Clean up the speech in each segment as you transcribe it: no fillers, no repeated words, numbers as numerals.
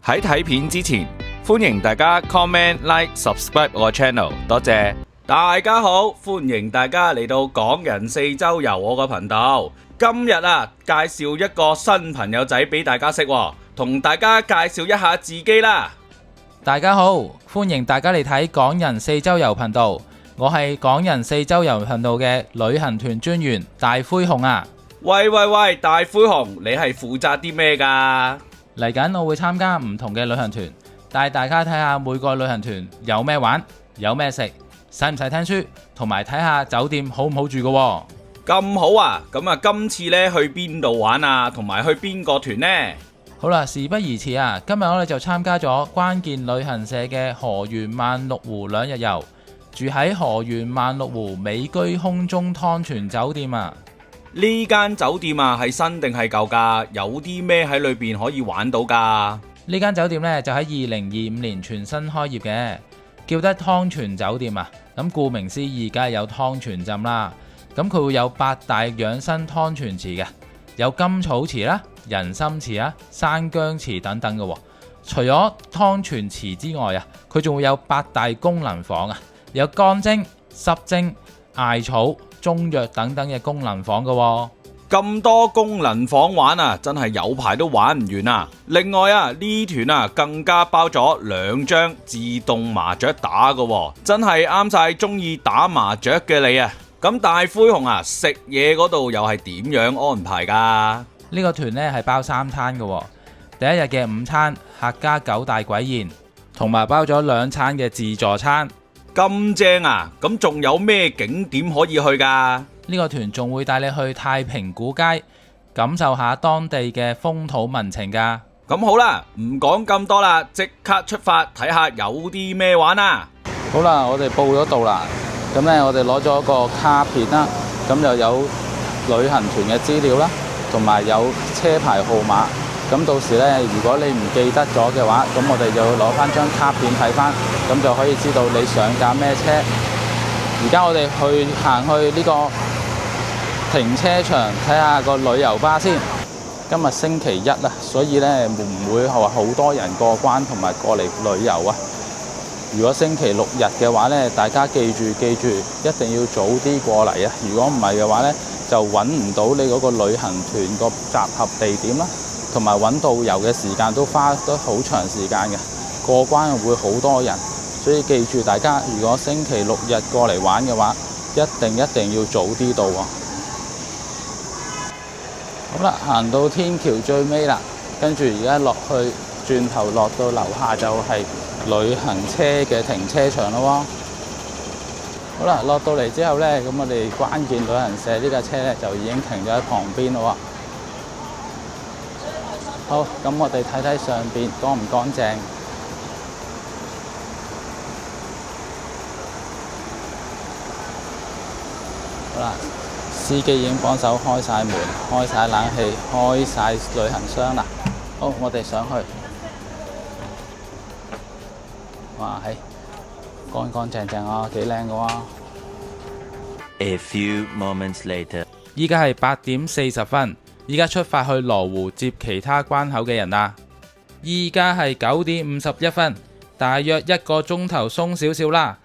喺睇片之前，歡迎大家 comment、like、subscribe 我個 channel， 多謝。大家好，歡迎大家嚟到港人四周遊我個頻道。今日介紹一個新朋友仔俾大家識，同大家介紹一下自己啦。大家好，歡迎大家嚟睇港人四周遊頻道。我係港人四周遊頻道嘅旅行團專員大灰熊啊！喂，大灰熊，你係負責啲咩㗎？嚟緊我會參加唔同嘅旅行團，帶大家睇下每個旅行團有咩玩，有咩食，使唔使聽書，同埋睇下酒店好唔好住㗎喎。咁好啊！咁啊，今次呢去邊度玩啊？同埋去邊個團呢？好啦，事不宜遲啊！今日我哋就參加咗關鍵旅行社嘅河源萬綠湖2日遊，住喺河源萬綠湖美居空中湯泉酒店啊！呢間酒店啊，係新定係舊㗎？有啲咩喺裏邊可以玩到㗎？呢間酒店呢，就喺2025年全新開業嘅，叫得湯泉酒店啊！咁顧名思義，梗係有湯泉浸啦。咁佢會有8大養生湯泉池嘅，有甘草池啦、人參池啦、山姜池等等嘅。除咗湯泉池之外啊，佢仲會有8大功能房啊，有乾蒸、濕蒸、艾草、中藥等等嘅功能房嘅。咁多功能房玩啊，真係有排都玩唔完啊！另外啊，呢團啊更加包咗2張自動麻雀打嘅，真係啱晒中意打麻雀嘅你啊！咁大灰熊啊，食嘢嗰度又係點樣安排㗎？呢個團呢係包3餐嘅，第一日嘅午餐客家9大簋宴，同埋包咗2餐嘅自助餐。咁正啊！咁仲有咩景點可以去㗎？呢個團仲會帶你去太平古街，感受下當地嘅風土民情㗎。咁好啦，唔講咁多啦，即刻出發睇下有啲咩玩啊！好啦，我哋報咗到啦。咁呢，我哋攞咗個卡片啦，咁就有旅行團嘅資料啦，同埋有車牌號碼。咁到時呢，如果你唔記得咗嘅話，咁我哋就攞翻張卡片睇翻，咁就可以知道你想揀咩車。而家我哋行去呢個停車場睇下個旅遊巴先。今日星期一啦，所以呢唔會話好多人過關同埋過嚟旅遊啊。如果星期6日嘅話呢，大家記住，一定要早啲過嚟啊！如果唔係嘅話呢，就揾唔到你嗰個旅行團個集合地點啦，同埋揾導遊嘅時間都花得好長時間嘅，過關會好多人，所以記住大家，如果星期6日過嚟玩嘅話，一定要早啲到喎。好啦，行到天橋最尾啦，跟住而家落去，轉頭落到樓下就係旅行車嘅停車場咯。好啦，落到嚟之後呢，咁我哋關鍵旅行社呢架車呢，就已經停咗喺旁邊咯。好，咁我哋睇睇上邊乾唔乾淨。好啦，司機已經幫手開晒門、開晒冷氣、開晒旅行箱啦。好，我哋上去。哇，係乾淨啊，幾靚嘅喎。A few moments later，依家係8點40分，依家出發去羅湖接其他關口嘅人啦。依家係9點51分，大約1個鐘頭鬆少少啦。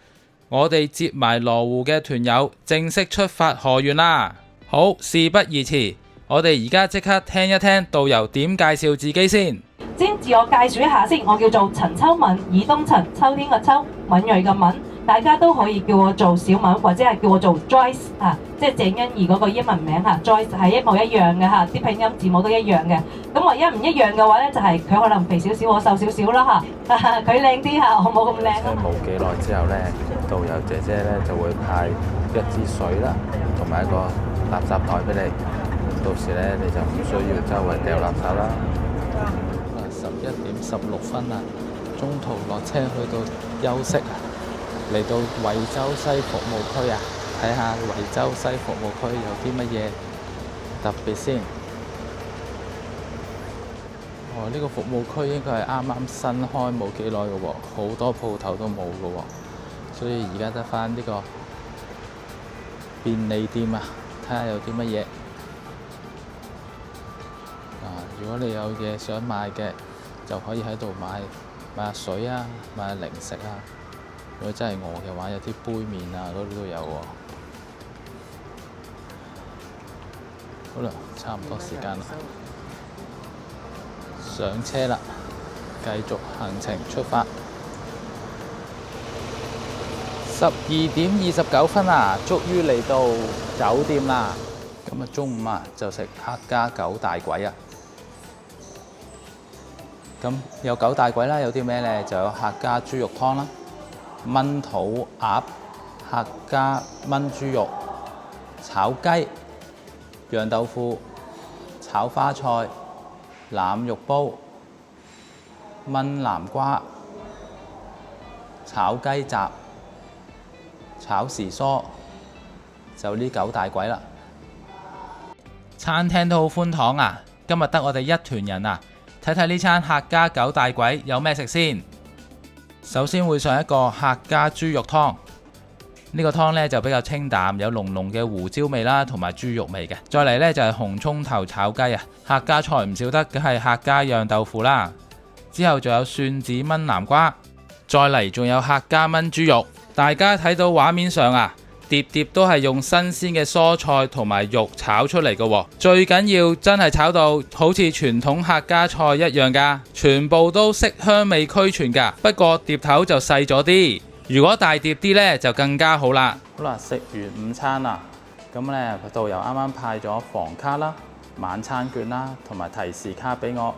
我哋接埋羅湖嘅團友正式出發河源啦。好，事不宜遲，我哋而家即刻聽一聽導遊點介紹自己先。先自我介紹一下先，我叫做陳秋敏，以東陳，秋天個秋，敏鋭嘅敏，大家都可以叫我做小敏，或者係叫我做 Joyce 啊，即係鄭欣宜嗰個英文名嚇 ，Joyce 係一模一樣嘅嚇，啲拼音字母都一樣嘅。咁唯一唔一樣嘅話呢，就係佢可能肥少少，我瘦少少啦嚇，佢靚啲嚇，我冇咁靚啊。冇幾耐之後呢，導遊姐姐呢就會派一支水啦，同埋一個垃圾袋俾你，到時呢，你就唔需要周圍掉垃圾啦。11點16分啦，中途落車去到休息啊，嚟到惠州西服務區啊，睇下惠州西服務區有啲乜嘢特別先。呢個服務區應該係啱啱新開冇幾耐嘅喎，好多鋪頭都冇嘅喎，所以而家得返呢個便利店啊，睇下有啲乜嘢。如果你有嘢想買嘅，就可以喺度買下水啊，買下零食啊。如果真係餓嘅話，有啲杯麵啊，嗰啲都有喎。好啦，差唔多時間啦，上車啦，繼續行程出發。12:29啊，終於嚟到酒店啦。咁啊，中午啊就食客家九大簋啊。咁有九大簋啦，有啲咩呢？就有客家豬肉湯啦、燜肚鴨、客家燜豬肉、炒雞、釀豆腐、炒花菜、腩肉煲、燜南瓜、炒雞雜、炒時蔬，就呢九大簋啦。餐廳都好寬敞啊！今日得我哋一團人啊！睇睇呢餐客家九大簋有咩食先。首先會上一個客家豬肉湯，呢個湯呢就比較清淡，有濃濃嘅胡椒味啦，同埋豬肉味嘅。再嚟呢就係紅葱頭炒雞啊，客家菜唔少得，梗係客家釀豆腐啦。之後仲有蒜子燜南瓜，再嚟仲有客家燜豬肉。大家睇到畫面上啊，碟碟都係用新鮮嘅蔬菜同埋肉炒出嚟嘅喎，最緊要真係炒到好似傳統客家菜一樣㗎，全部都色香味俱全㗎。不過碟頭就細咗啲，如果大碟啲呢，就更加好啦。好啦，食完午餐啦，咁呢導遊啱啱派咗房卡啦、晚餐券啦同埋提示卡俾我，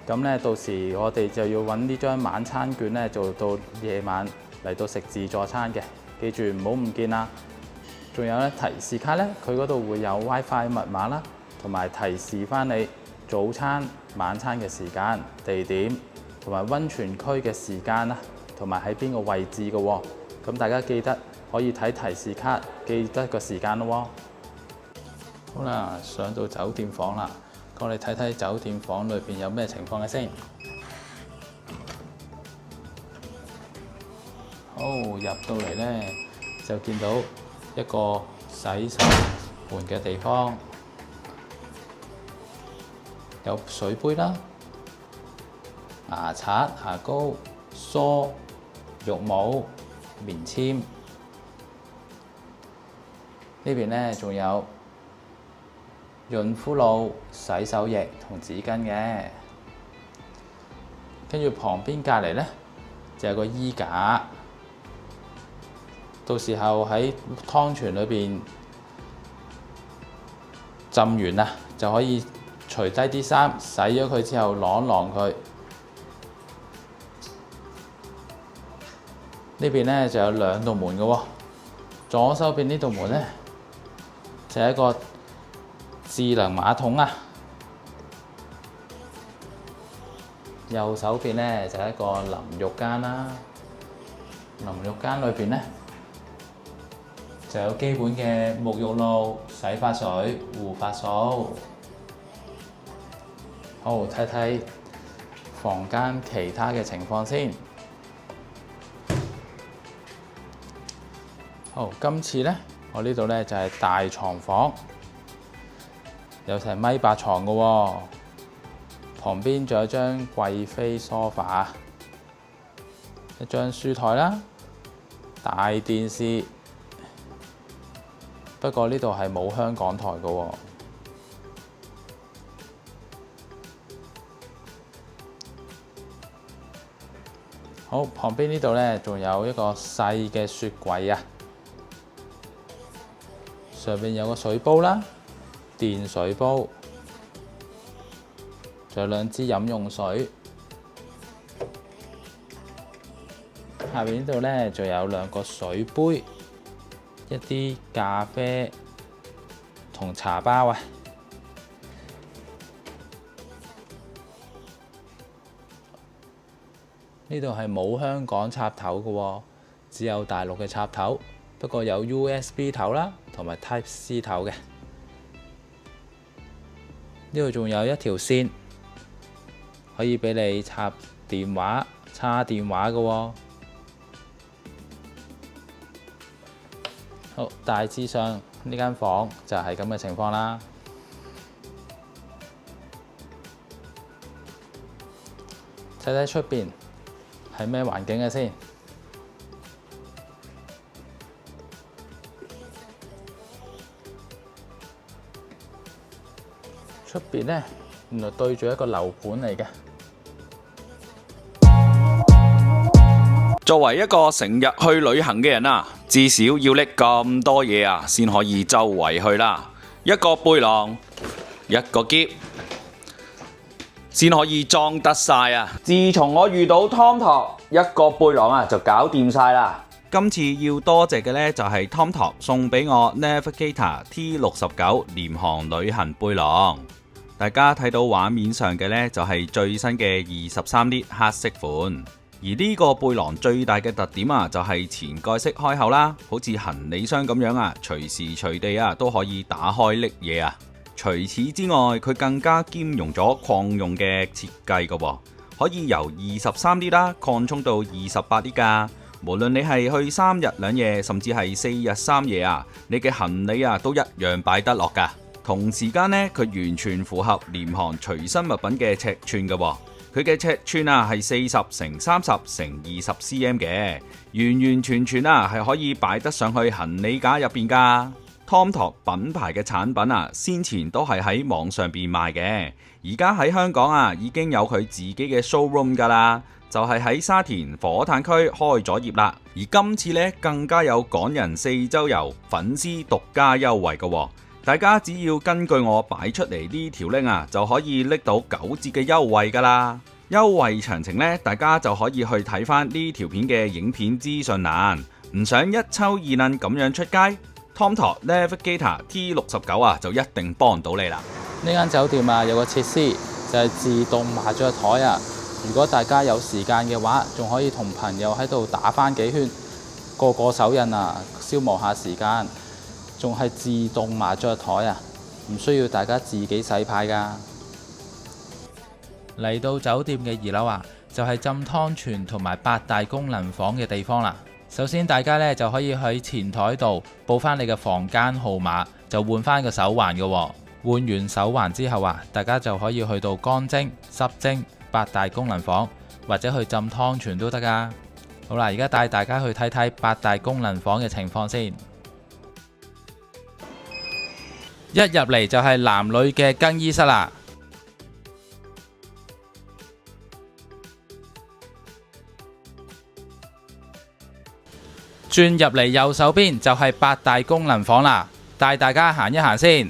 咁呢到時我哋就要揾呢張晚餐券呢，做到夜晚嚟到食自助餐嘅，記住唔好唔見啦。仲有咧提示卡咧，佢嗰度會有 WiFi 密碼啦，同埋提示翻你早餐、晚餐嘅時間、地點同埋溫泉區嘅時間啦，同埋喺邊個位置嘅喎。咁大家記得可以睇提示卡，記得個時間咯喎。好啦，上到酒店房啦，我哋睇睇酒店房裏邊有咩情況嘅先。好，入到嚟咧就見到一個洗手盆嘅地方，有水杯啦、牙刷、牙膏、梳、浴帽、棉籤。呢邊呢仲有潤膚露、洗手液同紙巾嘅。跟住旁邊隔離呢就有個衣架。到時候喺湯泉裏邊浸完啦，就可以除低啲衫，洗咗佢之後晾一晾佢。呢邊呢就有兩道門嘅喎，左手邊呢道門呢，就係一個智能馬桶啊，右手邊呢就係一個淋浴間啦。淋浴間裏邊呢，就有基本嘅沐浴露、洗髮水、護髮素。好，睇睇房間其他嘅情況先。好，今次呢，我呢度呢就係大床房，有成1.8米床嘅喎。旁邊仲有張貴妃梳化，一張書台啦，大電視。不過呢度係冇香港台嘅喎。好，旁邊呢度呢，仲有一個細嘅雪櫃啊，上面有個水煲啦，電水煲，仲有2支飲用水。下面呢度呢，仲有2個水杯。一啲咖啡同茶包啊！呢度係冇香港插頭嘅喎，只有大陸嘅插頭。不過有 USB 頭啦，同埋 Type C 頭嘅。呢度仲有一條線，可以俾你插電話、叉電話嘅喎。好，大致上呢間房就係咁嘅情況啦。睇睇出邊係咩環境嘅先。出邊呢，原來對住一個樓盤嚟嘅。作為一個成日去旅行嘅人啊，至少要拎咁多嘢啊，先可以周圍去啦。一個背囊，一個篋，先可以裝得晒啊！自從我遇到 TomTok，一個背囊啊就搞掂晒啦。今次要多謝嘅呢，就係 TomTok 送俾我 Navigator T69 廉航旅行背囊。大家睇到畫面上嘅呢，就係最新嘅23列黑色款。而呢個背囊最大嘅特點啊，就係前蓋式開口啦，好似行李箱咁樣啊，隨時隨地啊都可以打開拎嘢啊。除此之外，佢更加兼容咗擴用嘅設計噶，可以由23列啦擴充到28列噶。無論你係去3日2夜，甚至係4日3夜啊，你嘅行李啊都一樣擺得落噶。同時間呢，佢完全符合廉航隨身物品嘅尺寸噶。佢嘅尺寸啊係40乘30乘20 cm 嘅，完完全全啊係可以擺得上去行李架入邊噶。TomTok 品牌嘅產品啊，先前都係喺網上邊賣嘅，而家喺香港啊已經有佢自己嘅 showroom 噶啦，就係喺沙田火炭區開咗業啦。而今次呢，更加有港人4周遊粉絲獨家優惠噶。大家只要根據我擺出嚟呢條 link 啊，就可以拎到9折嘅優惠噶啦。優惠詳情呢，大家就可以去睇翻呢條片嘅影片資訊欄。唔想一抽二掕咁樣出街， TomTok Navigator T69 啊，就一定幫到你啦。呢間酒店啊，有個設施就係自動麻雀台啊。如果大家有時間嘅話，仲可以同朋友喺度打翻幾圈，個手印啊，消磨下時間。仲係自動麻雀台啊，唔需要大家自己洗牌噶。嚟到酒店嘅2樓啊，就係浸湯泉同埋8大功能房嘅地方啦。首先大家呢，就可以喺前台度報翻你嘅房間號碼，就換翻個手環嘅。換完手環之後啊，大家就可以去到乾蒸、濕蒸、8大功能房，或者去浸湯泉都得噶。好啦，而家帶大家去睇睇8大功能房嘅情況先。一入嚟就係男女嘅更衣室啦，轉入嚟右手邊就係8大功能房啦，帶大家行一行先。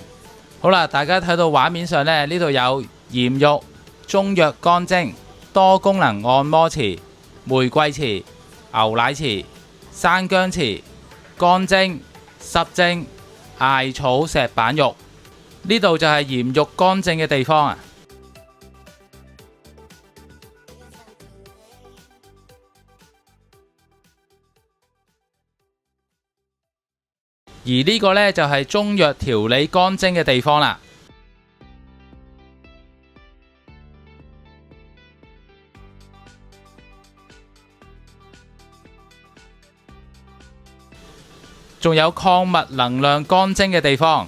好啦，大家睇到畫面上呢，呢度有鹽浴、中藥乾蒸、多功能按摩池、玫瑰池、牛奶池、生薑池、乾蒸、濕蒸、艾草石板浴。呢度就係鹽浴乾蒸嘅地方啊。而呢個呢，就係中藥調理乾蒸嘅地方啦。仲有礦物能量乾蒸嘅地方。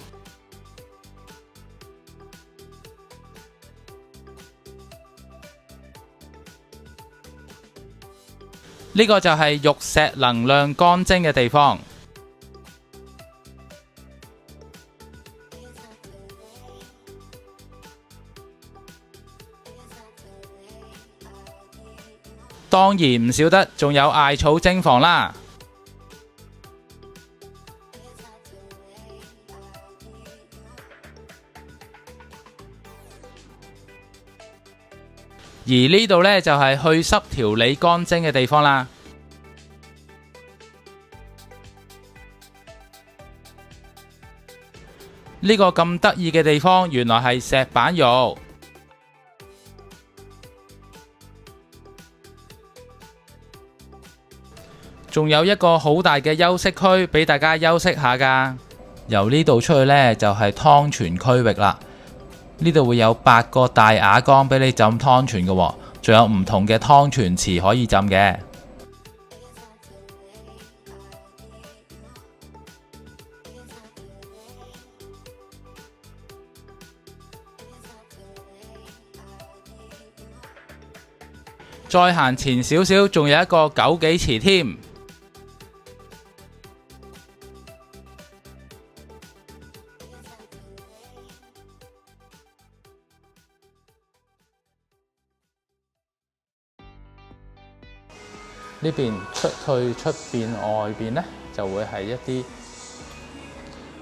呢個就係玉石能量乾蒸嘅地方。當然唔少得，仲有艾草蒸房啦。而呢度呢，就係去濕調理乾蒸嘅地方啦。呢個咁得意嘅地方，原來係石板浴。仲有一個好大嘅休息區俾大家休息下㗎。由呢度出去呢，就係湯泉區域啦。呢度會有8個大瓦缸俾你浸湯泉嘅，仲有唔同嘅湯泉池可以浸嘅。再行前少少，仲有一個枸杞池添。呢邊出去出邊外邊呢，就會係一啲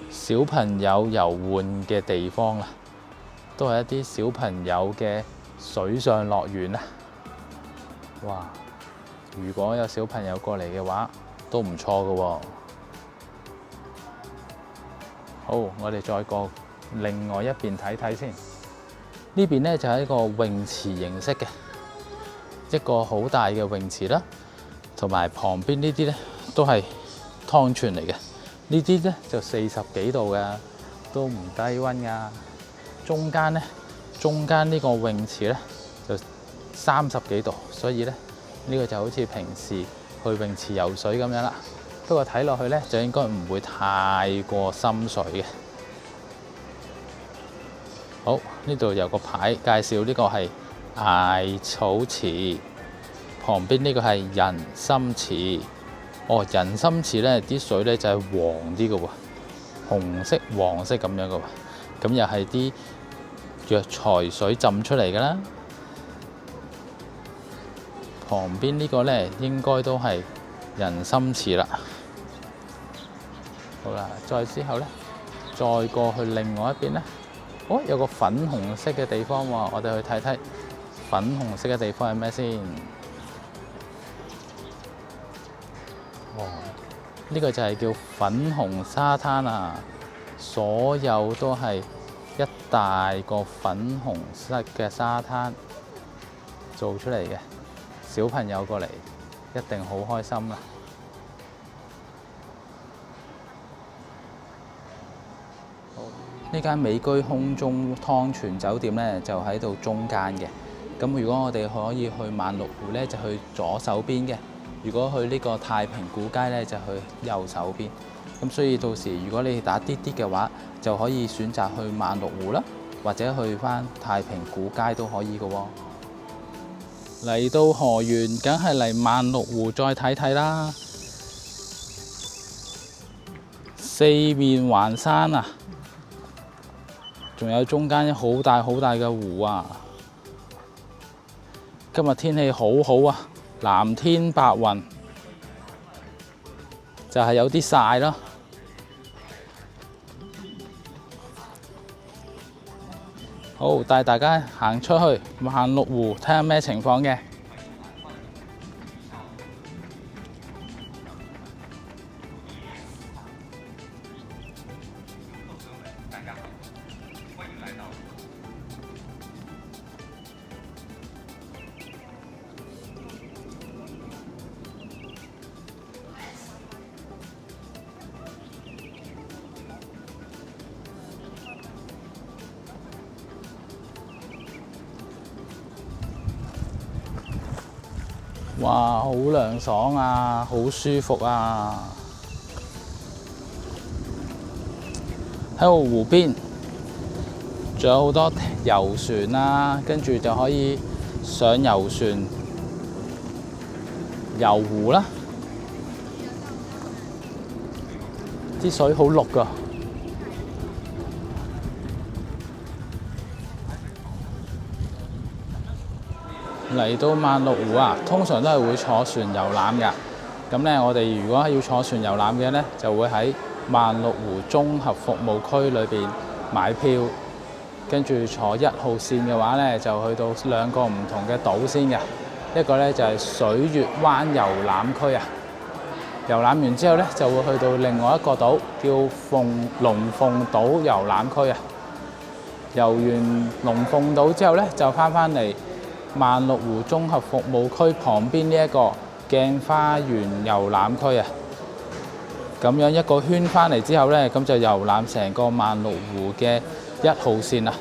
小朋友遊玩嘅地方啦，都係一啲小朋友嘅水上樂園啦。哇！如果有小朋友過嚟嘅話，都唔錯㗎喎。好，我哋再過另外一邊睇睇先。呢邊呢，就係一個泳池形式嘅一個好大嘅泳池啦。同埋旁邊呢啲呢都係湯泉嚟嘅，呢啲呢就40幾度㗎，都唔低溫㗎。中間呢個泳池呢就30幾度，所以呢個就好似平時去泳池游水咁樣啦。不過睇落去呢就應該唔會太過深水嘅。好，呢度有個牌介紹呢個係艾草池。旁邊呢個係人參池，哦，人參池呢啲水呢就係黃啲嘅喎，紅色、黃色咁樣嘅喎，咁又係啲藥材水浸出嚟㗎啦。旁邊呢個呢應該都係人參池啦。好啦，再之後呢，再過去另外一邊呢，哦，有個粉紅色嘅地方喎，我哋去睇睇粉紅色嘅地方係咩先？哦，呢個就係叫粉紅沙灘啊！所有都係一大個粉紅色嘅沙灘做出嚟嘅，小朋友過嚟一定好開心啦！呢間美居空中湯泉酒店呢，就喺度中間嘅。咁如果我哋可以去萬綠湖呢，就去左手邊嘅。如果去呢個太平古街呢，就去右手邊。咁所以到時如果你打滴滴嘅話，就可以選擇去萬綠湖啦，或者去返太平古街都可以嘅喎。嚟到河源，梗係嚟萬綠湖再睇睇啦。四面環山啊，仲有中間好大好大嘅湖啊！今日天氣好好啊！藍天白雲，就係有啲曬咯。好，帶大家行出去萬綠湖睇下咩情況嘅。哇，好涼爽啊，好舒服啊！喺個湖邊，仲有好多遊船啦，跟住就可以上遊船遊湖啦。啲水好綠㗎。嚟到萬綠湖啊，通常都係會坐船遊覽㗎。咁咧，我哋如果要坐船遊覽嘅咧，就會喺萬綠湖綜合服務區裏邊買票，跟住坐1號線嘅話咧，就去到2個唔同嘅島先嘅。一個咧就係水月灣遊覽區啊，遊覽完之後咧，就會去到另外一個島叫龍鳳島遊覽區啊。遊完龍鳳島之後咧，就翻嚟萬綠湖綜合服務區旁邊呢一個鏡花園遊覽區啊，咁樣一個圈翻嚟之後呢，咁就遊覽成個萬綠湖嘅1號線啦。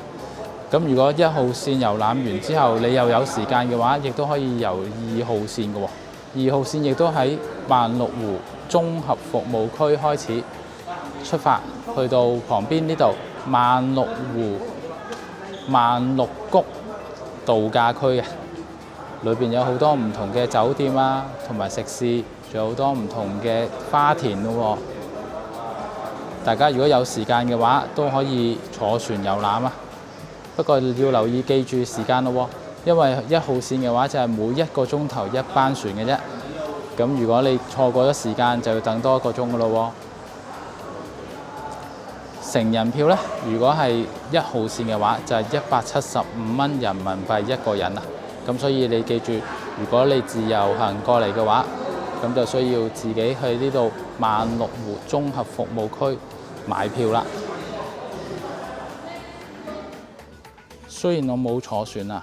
咁如果1號線遊覽完之後，你又有時間嘅話，亦都可以遊2號線嘅喎。2號線亦都喺萬綠湖綜合服務區開始出發，去到旁邊呢度萬綠湖萬綠谷度假區嘅，裏邊有好多唔同嘅酒店啊，同埋食肆，仲有好多唔同嘅花田咯喎。大家如果有時間嘅話，都可以坐船遊覽啊。不過要留意記住時間咯喎，因為1號線嘅話就係每1個鐘頭1班船嘅啫。咁如果你錯過咗時間，就要等多1個鐘噶咯喎。成人票呢，如果係1號線嘅話，就係175蚊人民幣1個人啊。咁所以你記住，如果你自由行過嚟嘅話，咁就需要自己去呢度萬綠湖綜合服務區買票啦。雖然我冇坐船啊，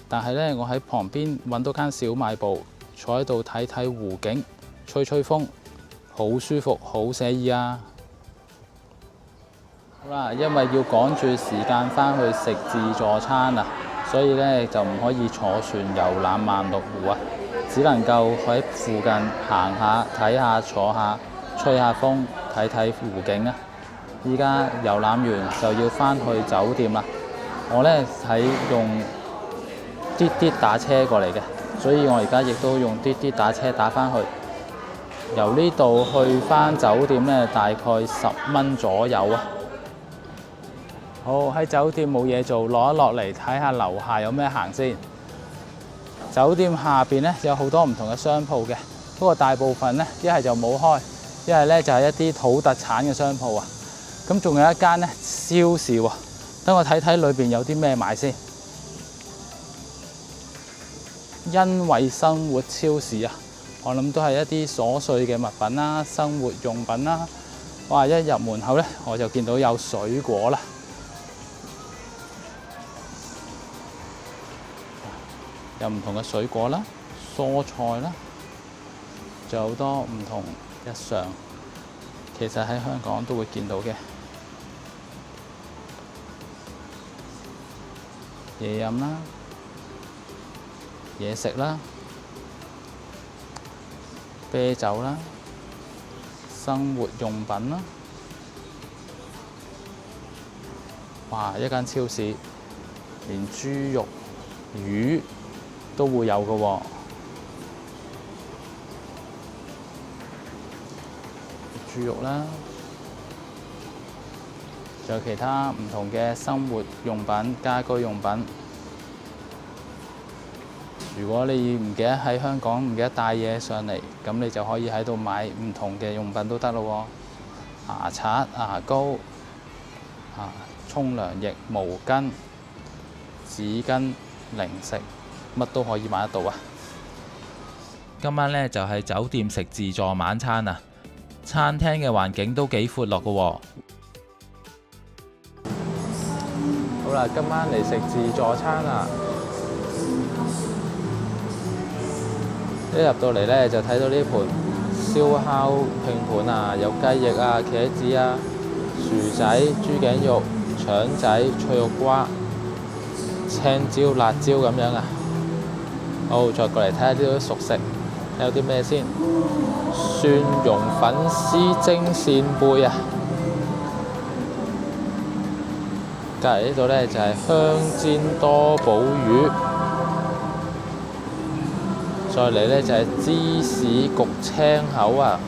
但係呢，我喺旁邊揾到間小賣部，坐喺度睇睇湖景，吹吹風，好舒服，好寫意啊！好啦，因為要趕住時間返去食自助餐啊，所以呢就唔可以坐船遊覽萬綠湖啊，只能夠喺附近行下、睇下、坐下、吹下風、睇睇湖景啊！依家遊覽完就要返去酒店啦。我呢係用滴滴打車過嚟嘅，所以我而家亦都用滴滴打車打返去。由呢度去返酒店呢，大概10蚊左右啊。好，喺酒店冇嘢做，落一落嚟睇下樓下有咩行先。酒店下邊呢，有好多唔同嘅商鋪嘅，不過大部分呢，一係就冇開，一係呢就係一啲土特產嘅商鋪啊。咁仲有一間呢，超市喎。等我睇睇裏邊有啲咩買先。因為生活超市啊，我諗都係一啲瑣碎嘅物品啦、生活用品啦。哇！一入門口呢，我就見到有水果啦，有唔同嘅水果啦、蔬菜啦，仲有好多唔同日常，其實喺香港都會見到嘅。嘢飲啦，嘢食啦，啤酒啦，生活用品啦。哇！一間超市，連豬肉、魚都會有嘅喎。豬肉啦，仲有其他唔同嘅生活用品、家居用品。如果你唔記得喺香港唔記得帶嘢上嚟，咁你就可以喺度買唔同嘅用品都得咯喎。牙刷、牙膏、沖涼液、毛巾、紙巾、零食，乜都可以買得到啊！今晚呢，就係酒店食自助晚餐啊！餐廳嘅環境都幾闊落嘅喎。好啦，今晚嚟食自助餐啊！一入到嚟呢，就睇到呢盤燒烤拼盤啊，有雞翼啊、茄子啊、薯仔、豬頸肉、腸仔、脆肉瓜、青椒、辣椒咁樣啊。好，再過嚟睇下呢啲熟食，睇有啲咩先？蒜蓉粉絲蒸扇貝啊！隔離呢度呢，就係香煎多寶魚，再嚟呢，就係芝士焗青口啊！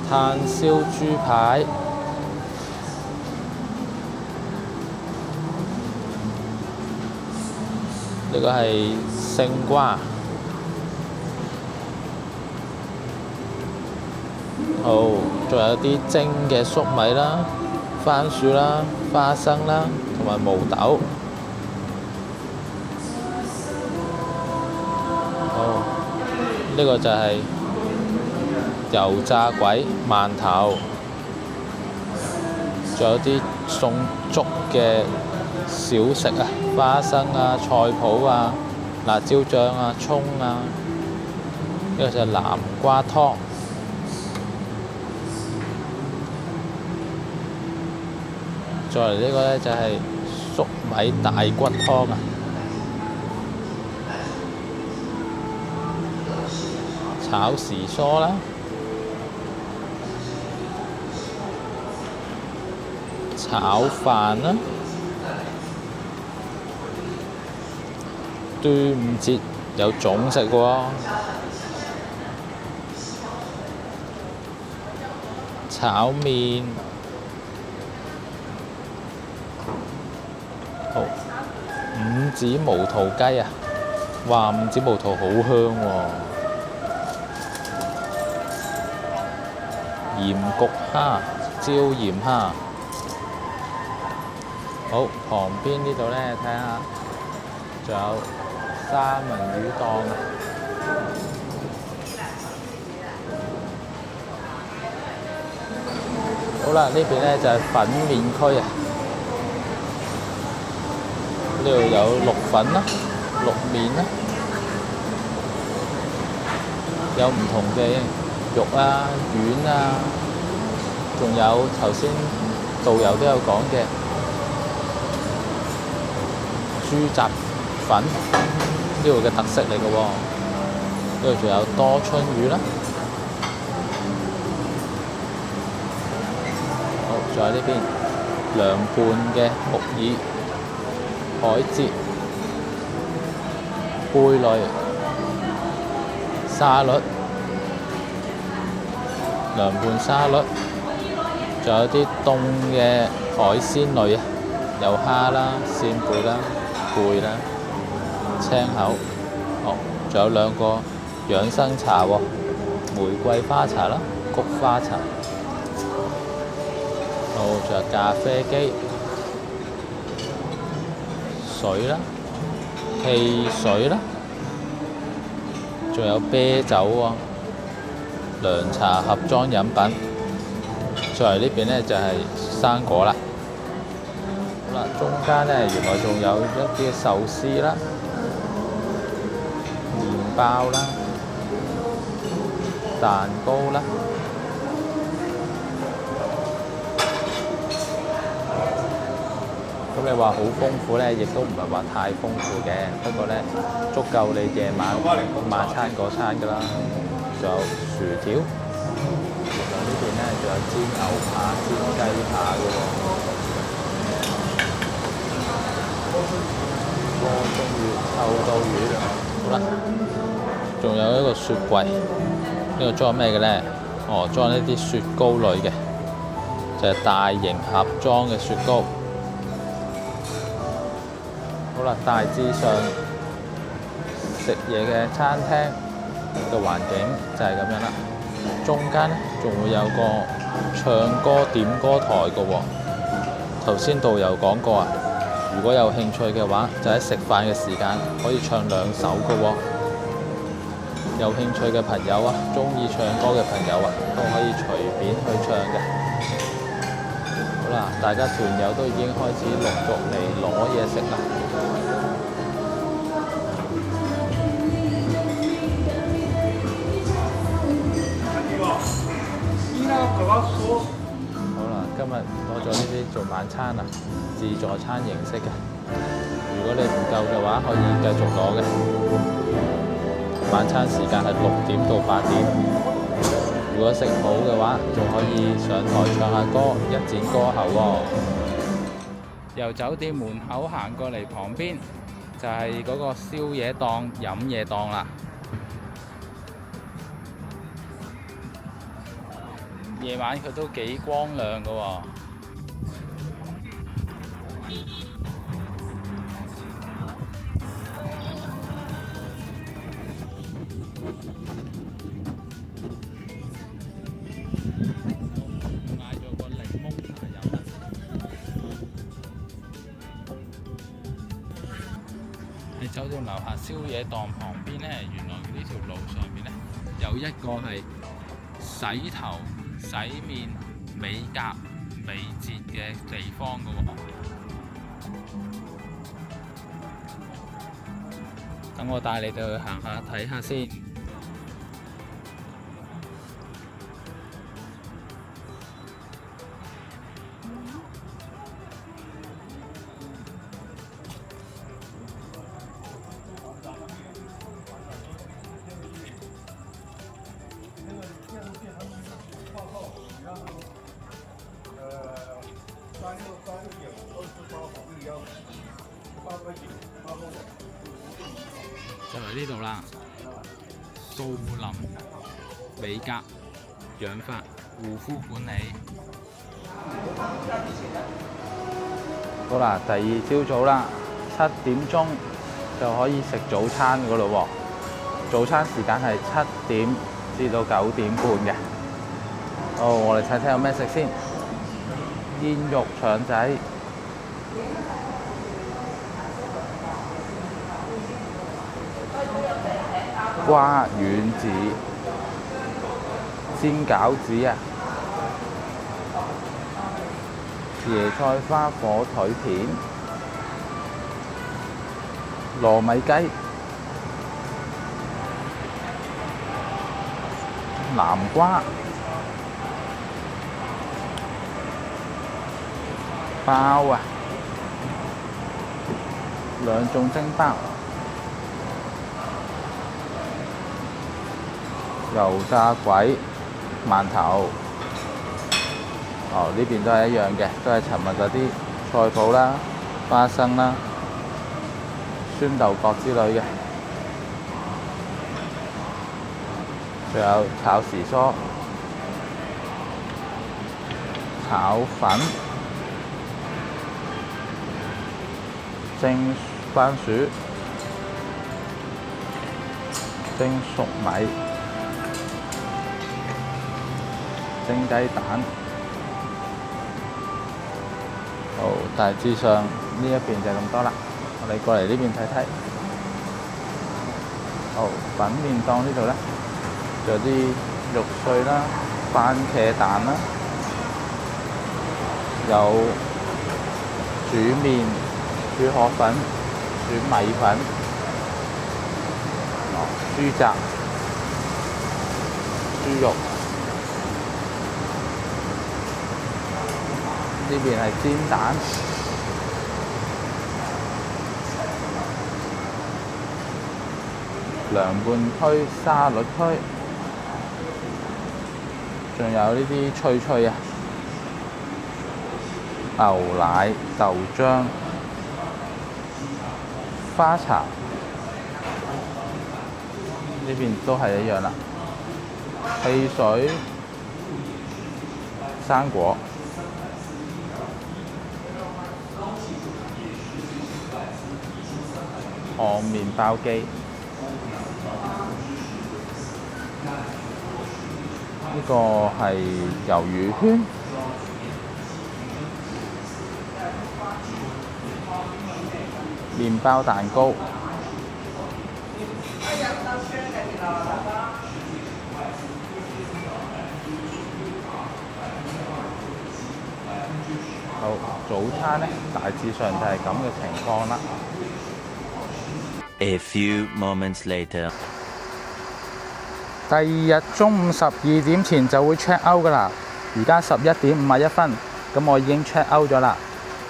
炭燒豬排，呢個係勝瓜。好，仲有啲蒸嘅粟米啦、番薯啦、花生啦，同埋毛豆。好，呢個就係油炸鬼饅頭，仲有啲送粥嘅小食啊，花生啊、菜脯啊、辣椒醬啊、葱啊。呢個就係南瓜湯。再嚟呢個呢，就係粟米大骨湯啊！炒時蔬啦，炒飯啦，端午節有粽食喎，炒麵，好五指毛肚雞啊！哇，五指毛肚好香喎，鹽焗蝦、椒鹽蝦。好，旁邊呢度咧，睇下，仲有三文魚檔啊！好啦，呢邊咧就係粉麵區啊！呢度有綠粉啦、綠麵啦，有唔同嘅肉啊、丸啊，仲有頭先導遊都有講嘅豬雜粉，呢度嘅特色嚟嘅喎。呢度仲有多春魚啦，好，仲有呢邊涼拌嘅木耳、海蜇、貝類、沙律、涼拌沙律，仲有啲凍嘅海鮮類啊，有蝦啦、扇貝啦、貝啦、青口，哦，仲有兩個養生茶喎，玫瑰花茶啦、菊花茶，好，仲有咖啡機、水啦、汽水啦，仲有啤酒喎，涼茶盒裝飲品。再嚟呢邊呢，就係生果啦。好啦，中間呢，原來仲有一啲壽司啦、麵包啦、蛋糕啦。咁你話好豐富呢，亦都唔係話太豐富嘅，不過呢，足夠你夜晚餐嗰餐㗎啦。仲有薯條，原來呢邊呢，仲有煎牛扒、煎雞扒㗎喎。我中意臭刀魚。好啦，仲有一個雪櫃，呢個裝咩嘅呢？哦，裝一啲雪糕類嘅，就係大型盒裝嘅雪糕。好啦，大致上食嘢嘅餐廳嘅環境就係咁樣啦。中間呢，仲會有個唱歌點歌台嘅喎。頭先導遊講過啊，如果有興趣嘅話，就喺食飯嘅時間可以唱2首嘅喎。有興趣嘅朋友啊，鍾意唱歌嘅朋友啊，都可以隨便去唱嘅。好啦，大家團友都已經開始陸續嚟攞嘢食啦。好啦，今日攞咗呢啲做晚餐啊，自助餐形式嘅。如果你唔夠嘅話，可以繼續攞嘅。晚餐時間係6點到8點。如果食好嘅話，仲可以上台唱下歌，一展歌喉喎。由酒店門口行過嚟旁邊，就係嗰個宵夜檔、飲嘢檔啦。夜晚佢都幾光亮㗎喎。嗌咗個檸檬茶飲啦。喺酒店樓下宵夜檔旁邊呢，原來呢條路上面呢，有一個係洗頭、洗面、美甲、美睫嘅地方㗎喎。等我帶你哋去行下睇下先。就嚟呢度啦，杜林美甲養髮護膚管理。好啦，第二朝早啦，7點鐘就可以食早餐噶咯喎。早餐時間係7點至到9點半嘅。我哋睇睇有咩食先。煙肉腸仔、瓜丸子、煎餃子啊！椰菜花火腿片、糯米雞、南瓜、包啊，2種蒸包、油炸鬼、饅頭。呢邊都係一樣嘅，都係尋日嗰啲菜脯啦、花生啦、酸豆角之類嘅，仲有炒時蔬、炒粉、蒸番薯、蒸粟米、蒸雞蛋。好，大致上呢一邊就咁多啦。我哋過嚟呢邊睇睇。好，粉麵檔呢度咧，仲有啲肉碎啦、番茄蛋啦，有煮麵、煮河粉、煮米粉，豬雜、豬肉。呢邊係煎蛋，涼拌區、沙律區，仲有呢啲脆脆啊，牛奶、豆漿、花茶，呢邊都係一樣啦，汽水、生果。漢麵包機，呢個係魷魚圈，麵包蛋糕，好，早餐呢，大致上就係咁嘅情況啦。A few moments later. 第二日中午12點前就會 check out 㗎啦。而家11點51分，咁我已經 check out 咗啦，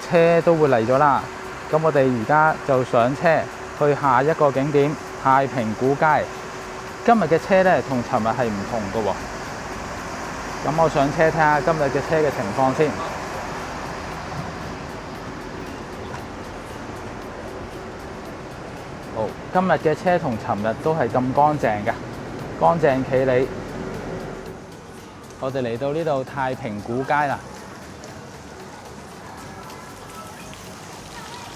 車都會嚟咗啦。咁我哋而家就上車去下一個景點太平古街。今日嘅車呢，同尋日係唔同㗎喎。咁我上車睇下今日嘅車嘅情況先。好，今日嘅車同尋日都係咁乾淨嘅，乾淨企理。我哋嚟到呢度太平古街啦，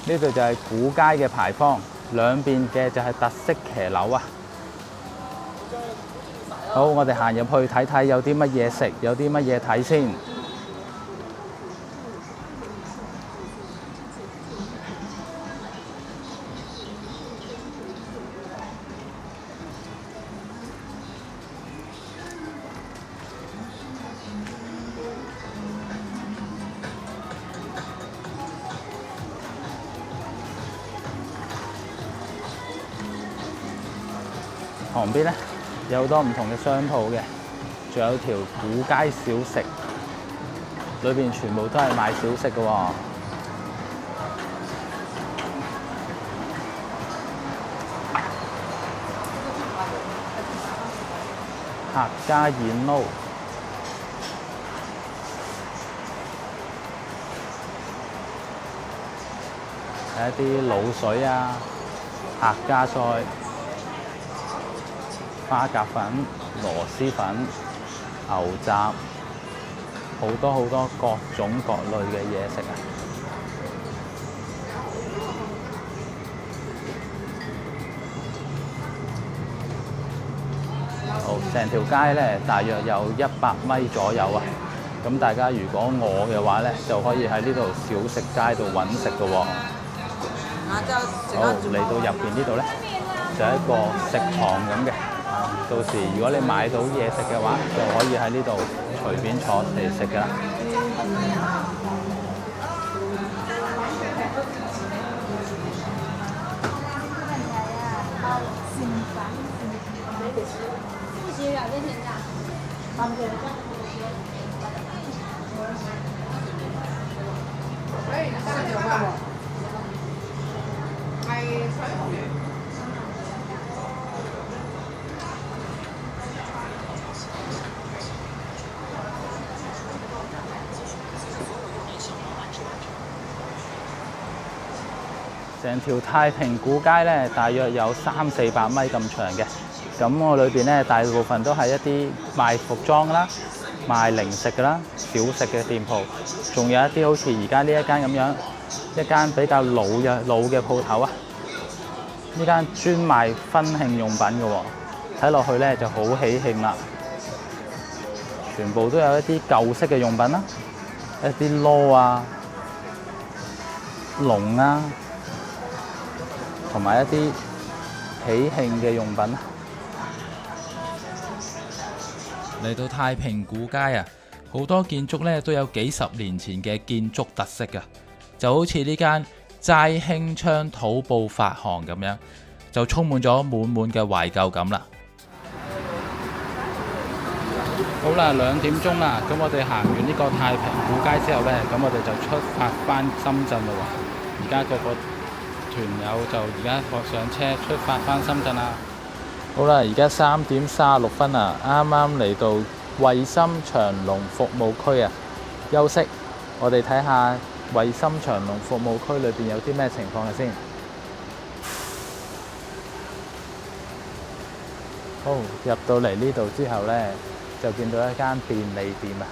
呢度就係古街嘅牌坊，兩邊嘅就係特色騎樓啊。好，我哋行入去睇睇有啲乜嘢食，有啲乜嘢睇先。旁邊呢，有好多唔同嘅商鋪嘅，仲有條古街小食，裏邊全部都係賣小食嘅喎。客家燕撈，有一啲滷水啊、客家菜。花甲粉、螺絲粉、牛雜，好多各種各類嘅嘢食啊！好，成條街咧大約有100米左右啊！咁大家如果餓嘅話咧，就可以喺呢度小食街度揾食嘅喎。好，嚟到入邊呢度咧，就係一個食堂咁嘅。到時如果你買到嘢食嘅話，就可以喺呢度隨便坐嚟食㗎啦。成條太平古街咧，大約有300-400米咁長嘅。咁我裏邊咧，大部分都係一啲賣服裝啦、賣零食㗎啦、小食嘅店鋪，仲有一啲好似而家呢一間咁樣，一間比較老嘅鋪頭啊。呢間專賣婚慶用品嘅喎，睇落去咧就好喜慶啦。全部都有一啲舊式嘅用品啦，一啲鑼啊、龍啊，同埋一啲喜慶嘅用品。嚟到太平古街啊，好多建築咧都有幾十年前嘅建築特色㗎，就好似呢間齋興昌土布發行咁樣，就充滿咗滿嘅懷舊感啦。好啦，2點鐘啦，咁我哋行完呢個太平古街之後呢，咁我哋就出發返深圳啦喎。而家個團友就而家上車出發返深圳啦。好啦，而家3點36分啊，啱啱嚟到惠深長隆服務區啊，休息。我哋睇下惠深長隆服務區裏邊有啲咩情況嘅先。好，入到嚟呢度之後呢，就見到一間便利店啊。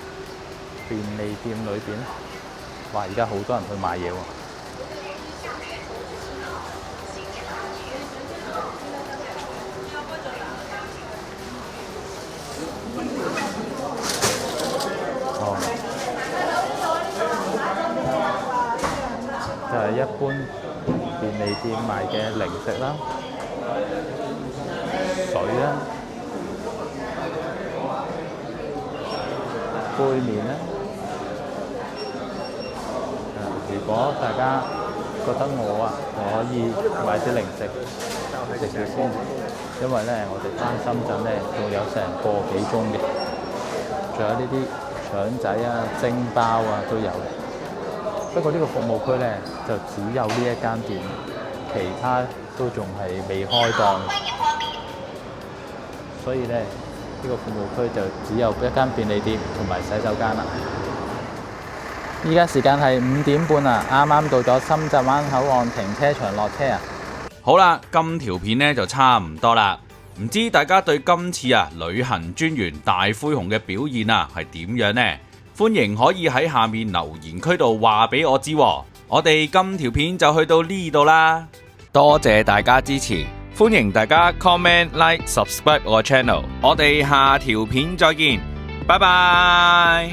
便利店裏邊，哇！而家好多人去買嘢喎。就係一般便利店賣嘅零食啦、水啦、杯麵啦。如果大家覺得餓啊，可以買啲零食食住先，因為咧我哋返深圳咧仲有成個幾鐘嘅，仲有呢啲腸仔啊、蒸包啊都有嘅。不過呢個服務區咧就只有呢一間店，其他都仲係未開檔，所以咧呢個服務區就只有一間便利店同埋洗手間啦。依家時間係5點半啊，啱啱到咗深圳灣口岸停車場落車啊。好啦，今條片呢就差唔多啦。唔知大家對今次旅行專員大灰熊嘅表現係點樣呢？歡迎可以喺下面留言區度話俾我知。我哋今條片就去到呢度啦，多謝大家支持，歡迎大家 comment、like、subscribe 我 channel。我哋下條片再見，拜拜。